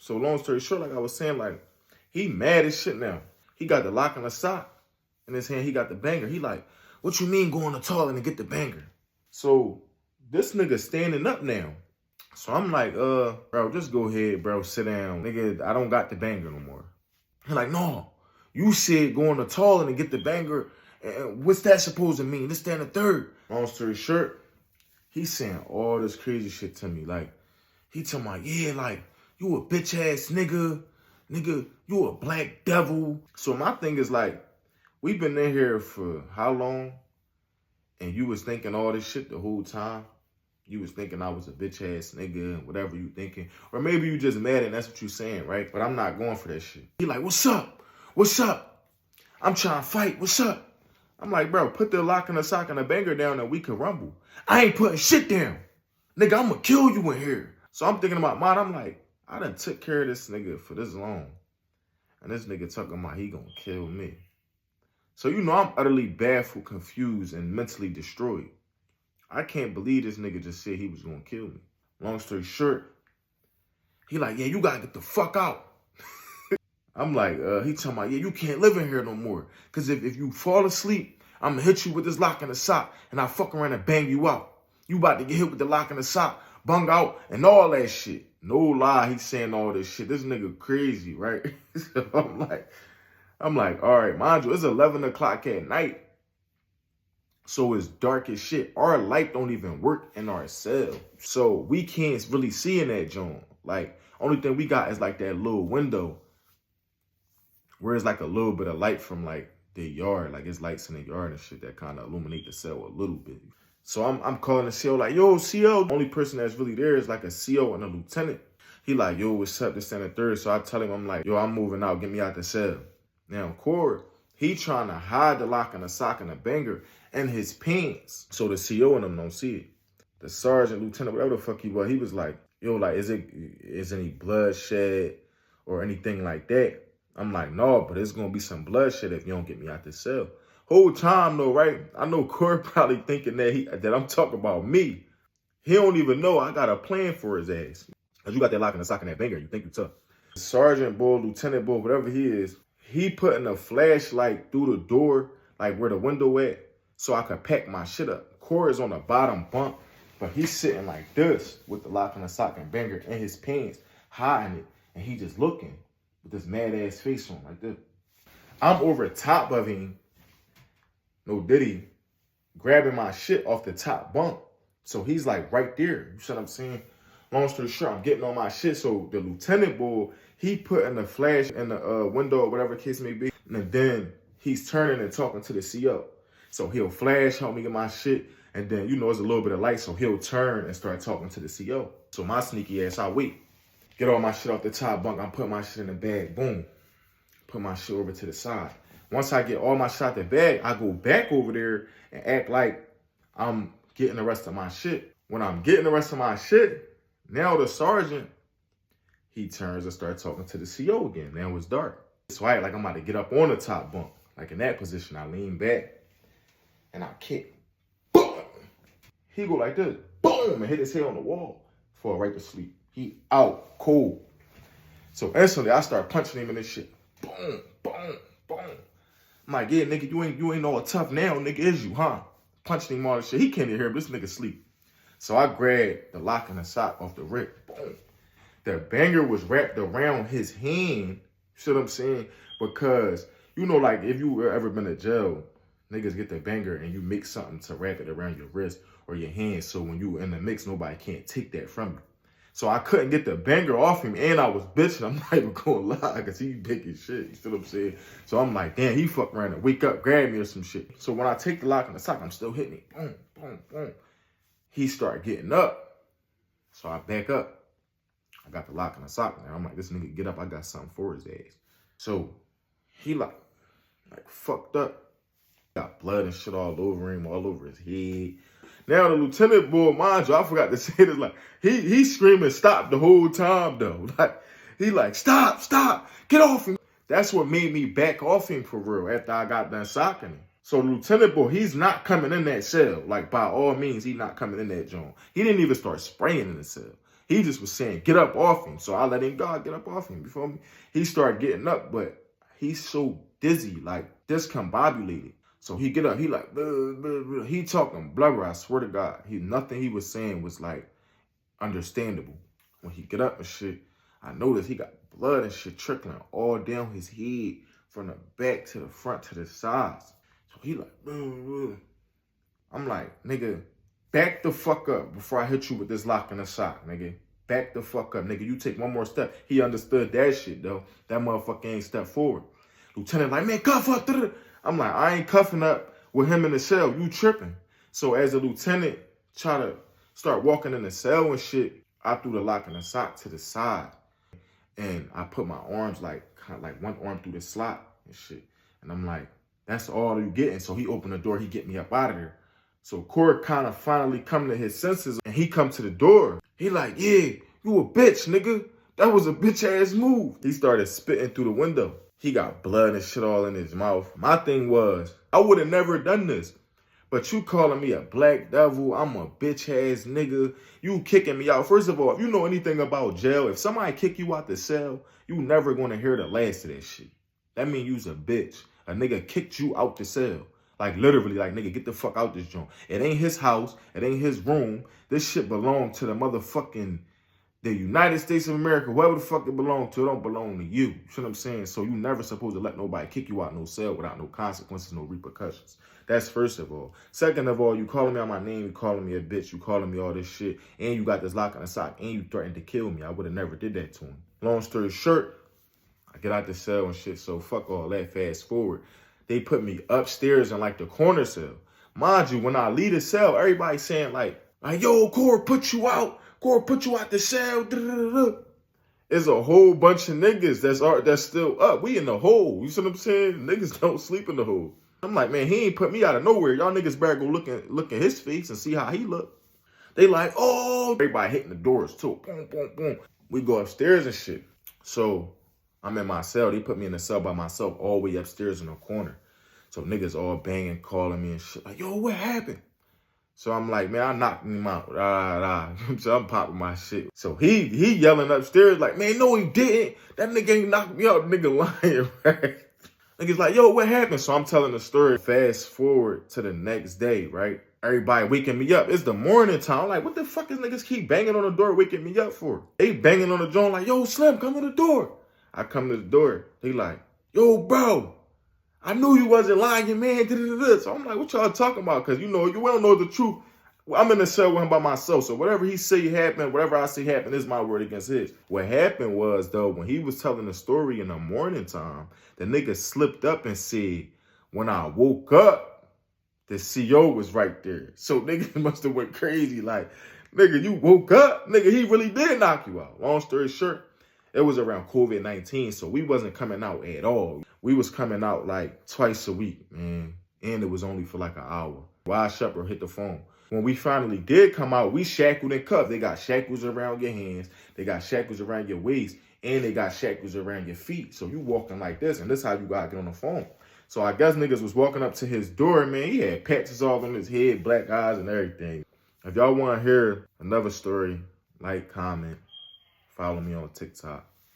So long story short, like I was saying, like, he mad as shit now. He got the lock and the sock in his hand. He got the banger. He like, what you mean going to toilet and get the banger? So this nigga standing up now. So I'm like, bro, just go ahead, bro, sit down. Nigga, I don't got the banger no more. He like, no, you said going to toilet and get the banger. And what's that supposed to mean? This, that, and the third. Long story short, he's saying all this crazy shit to me. Like, he telling me, yeah, like, you a bitch ass nigga. Nigga, you a black devil. So my thing is like, we've been in here for how long? And you was thinking all this shit the whole time? You was thinking I was a bitch ass nigga, whatever you thinking. Or maybe you just mad and that's what you saying, right? But I'm not going for that shit. He like, what's up? What's up? I'm trying to fight. What's up? I'm like, bro, put the lock and the sock and the banger down and we can rumble. I ain't putting shit down. Nigga, I'm gonna kill you in here. So I'm thinking about mine. I'm like, I done took care of this nigga for this long. And this nigga talking about he gonna kill me. So you know I'm utterly baffled, confused, and mentally destroyed. I can't believe this nigga just said he was gonna kill me. Long story short, he like, yeah, you gotta get the fuck out. I'm like, he talking about, yeah, you can't live in here no more. Cause if you fall asleep, I'm gonna hit you with this lock and the sock and I fuck around and bang you out. You about to get hit with the lock and the sock, bung out, and all that shit. No lie, he's saying all this shit. This nigga crazy, right? So I'm like, all right, mind you, it's 11 o'clock at night. So it's dark as shit. Our light don't even work in our cell. So we can't really see in that joint. Like, only thing we got is like that little window where it's like a little bit of light from like the yard. Like it's lights in the yard and shit that kind of illuminate the cell a little bit. So I'm calling the CO like, yo, CO. The only person that's really there is like a CO and a lieutenant. He like, yo, what's up? This and the third. So I tell him, I'm like, yo, I'm moving out. Get me out the cell. Now, Cord, he trying to hide the lock and the sock and the banger in his pants so the CO and them don't see it. The sergeant, lieutenant, whatever the fuck he was like, yo, like, is any bloodshed or anything like that? I'm like, no, but it's going to be some bloodshed if you don't get me out the cell. Whole time though, right? I know Corey probably thinking that I'm talking about me. He don't even know I got a plan for his ass. Cause you got that lock and the sock and that banger. You think you tough. Sergeant bull, lieutenant bull, whatever he is, he putting a flashlight through the door, like where the window at, so I could pack my shit up. Corey's on the bottom bunk, but he's sitting like this with the lock and the sock and banger in his pants, hiding it, and he just looking with this mad ass face on like this. I'm over top of him. No diddy, grabbing my shit off the top bunk. So he's like right there. You see what I'm saying? Long story short, I'm getting on my shit. So the lieutenant bull, he putting the flash in the window or whatever the case may be. And then he's turning and talking to the CO. So he'll flash, help me get my shit. And then, you know, there's a little bit of light. So he'll turn and start talking to the CO. So my sneaky ass, I wait. Get all my shit off the top bunk. I'm putting my shit in the bag. Boom. Put my shit over to the side. Once I get all my shit out the bag, I go back over there and act like I'm getting the rest of my shit. When I'm getting the rest of my shit, now the sergeant, he turns and starts talking to the CO again. Now it's dark. So I act like I'm about to get up on the top bunk. Like in that position, I lean back and I kick. Boom! He go like this. Boom! And hit his head on the wall. Fall right to sleep. He out cold. So instantly, I start punching him in this shit. Boom! Boom! Boom! I'm like, yeah, nigga, you ain't all tough now, nigga, is you, huh? Punching him all this shit. He can't even hear him. This nigga sleep. So I grabbed the lock and the sock off the rip. Boom. The banger was wrapped around his hand. You see what I'm saying? Because, you know, like, if you ever been to jail, niggas get the banger and you make something to wrap it around your wrist or your hand. So when you in the mix, nobody can't take that from you. So I couldn't get the banger off him, and I was bitching. I'm not even gonna lie, because he big as shit. You see what I'm saying? So I'm like, damn, he fuck around and wake up, grab me or some shit. So when I take the lock and the sock, I'm still hitting it. Boom, boom, boom. He start getting up. So I back up. I got the lock and the sock now. I'm like, this nigga get up, I got something for his ass. So he like fucked up. Got blood and shit all over him, all over his head. Now the lieutenant boy, mind you, I forgot to say this, like, he screaming stop the whole time though. Like, he like, stop, get off him. That's what made me back off him for real after I got done socking him. So the lieutenant boy, he's not coming in that cell. Like, by all means, he not coming in that joint. He didn't even start spraying in the cell. He just was saying, get up off him. So I let him go, get up off him. You feel me? He started getting up, but he's so dizzy, like discombobulated. So he get up, he like, blah, blah, blah. He talking blubber, I swear to God. Nothing he was saying was like understandable. When he get up and shit, I noticed he got blood and shit trickling all down his head from the back to the front to the sides. So he like, blah, blah. I'm like, nigga, back the fuck up before I hit you with this lock and a sock, nigga. Back the fuck up, nigga. You take one more step. He understood that shit, though. That motherfucker ain't stepped forward. Lieutenant like, man, cuff up. I'm like, I ain't cuffing up with him in the cell. You tripping. So as a lieutenant try to start walking in the cell and shit, I threw the lock and the sock to the side. And I put my arms like one arm through the slot and shit. And I'm like, that's all you getting. So he opened the door. He get me up out of there. So Corey kind of finally come to his senses and he come to the door. He like, yeah, you a bitch, nigga. That was a bitch ass move. He started spitting through the window. He got blood and shit all in his mouth. My thing was, I would have never done this. But you calling me a black devil, I'm a bitch ass nigga. You kicking me out. First of all, if you know anything about jail, if somebody kick you out the cell, you never gonna hear the last of that shit. That mean you's a bitch. A nigga kicked you out the cell. Like literally, like, nigga, get the fuck out this joint. It ain't his house. It ain't his room. This shit belong to the motherfucking, the United States of America. Whoever the fuck it belong to, it don't belong to you. You see what I'm saying? So you never supposed to let nobody kick you out no cell without no consequences, no repercussions. That's first of all. Second of all, you calling me out my name, you calling me a bitch, you calling me all this shit, and you got this lock on the sock, and you threatened to kill me. I would have never did that to him. Long story short, I get out the cell and shit, so fuck all that. Fast forward. They put me upstairs in like the corner cell. Mind you, when I leave the cell, everybody saying like, yo, Corey put you out. Corey put you out the cell. There's a whole bunch of niggas that's still up. We in the hole. You see what I'm saying? Niggas don't sleep in the hole. I'm like, man, he ain't put me out of nowhere. Y'all niggas better go look at his face and see how he look. They like, oh, everybody hitting the doors too. Boom, boom, boom. We go upstairs and shit. So I'm in my cell. They put me in the cell by myself all the way upstairs in the corner. So niggas all banging, calling me and shit. Like, yo, what happened? So I'm like, man, I knocked him out. So I'm popping my shit. So he yelling upstairs like, man, no, he didn't. That nigga ain't knocked me out. Nigga lying, right? Niggas like, yo, what happened? So I'm telling the story. Fast forward to the next day, right? Everybody waking me up. It's the morning time. I'm like, what the fuck is niggas keep banging on the door waking me up for? They banging on the door like, yo, Slim, come to the door. I come to the door. They like, yo, bro, I knew you wasn't lying, man. So I'm like, what y'all talking about? Because, you know, you don't know the truth. I'm in the cell with him by myself. So whatever he say happened, whatever I say happened is my word against his. What happened was, though, when he was telling the story in the morning time, the nigga slipped up and said, when I woke up, the CO was right there. So nigga must have went crazy. Like, nigga, you woke up? Nigga, he really did knock you out. Long story short, it was around COVID-19, so we wasn't coming out at all. We was coming out like twice a week, man. And it was only for like an hour. Why Shepherd hit the phone. When we finally did come out, we shackled and cuffed. They got shackles around your hands. They got shackles around your waist. And they got shackles around your feet. So you walking like this, and this is how you gotta get on the phone. So I guess niggas was walking up to his door, man. He had patches all on his head, black eyes and everything. If y'all want to hear another story, like, comment, follow me on TikTok.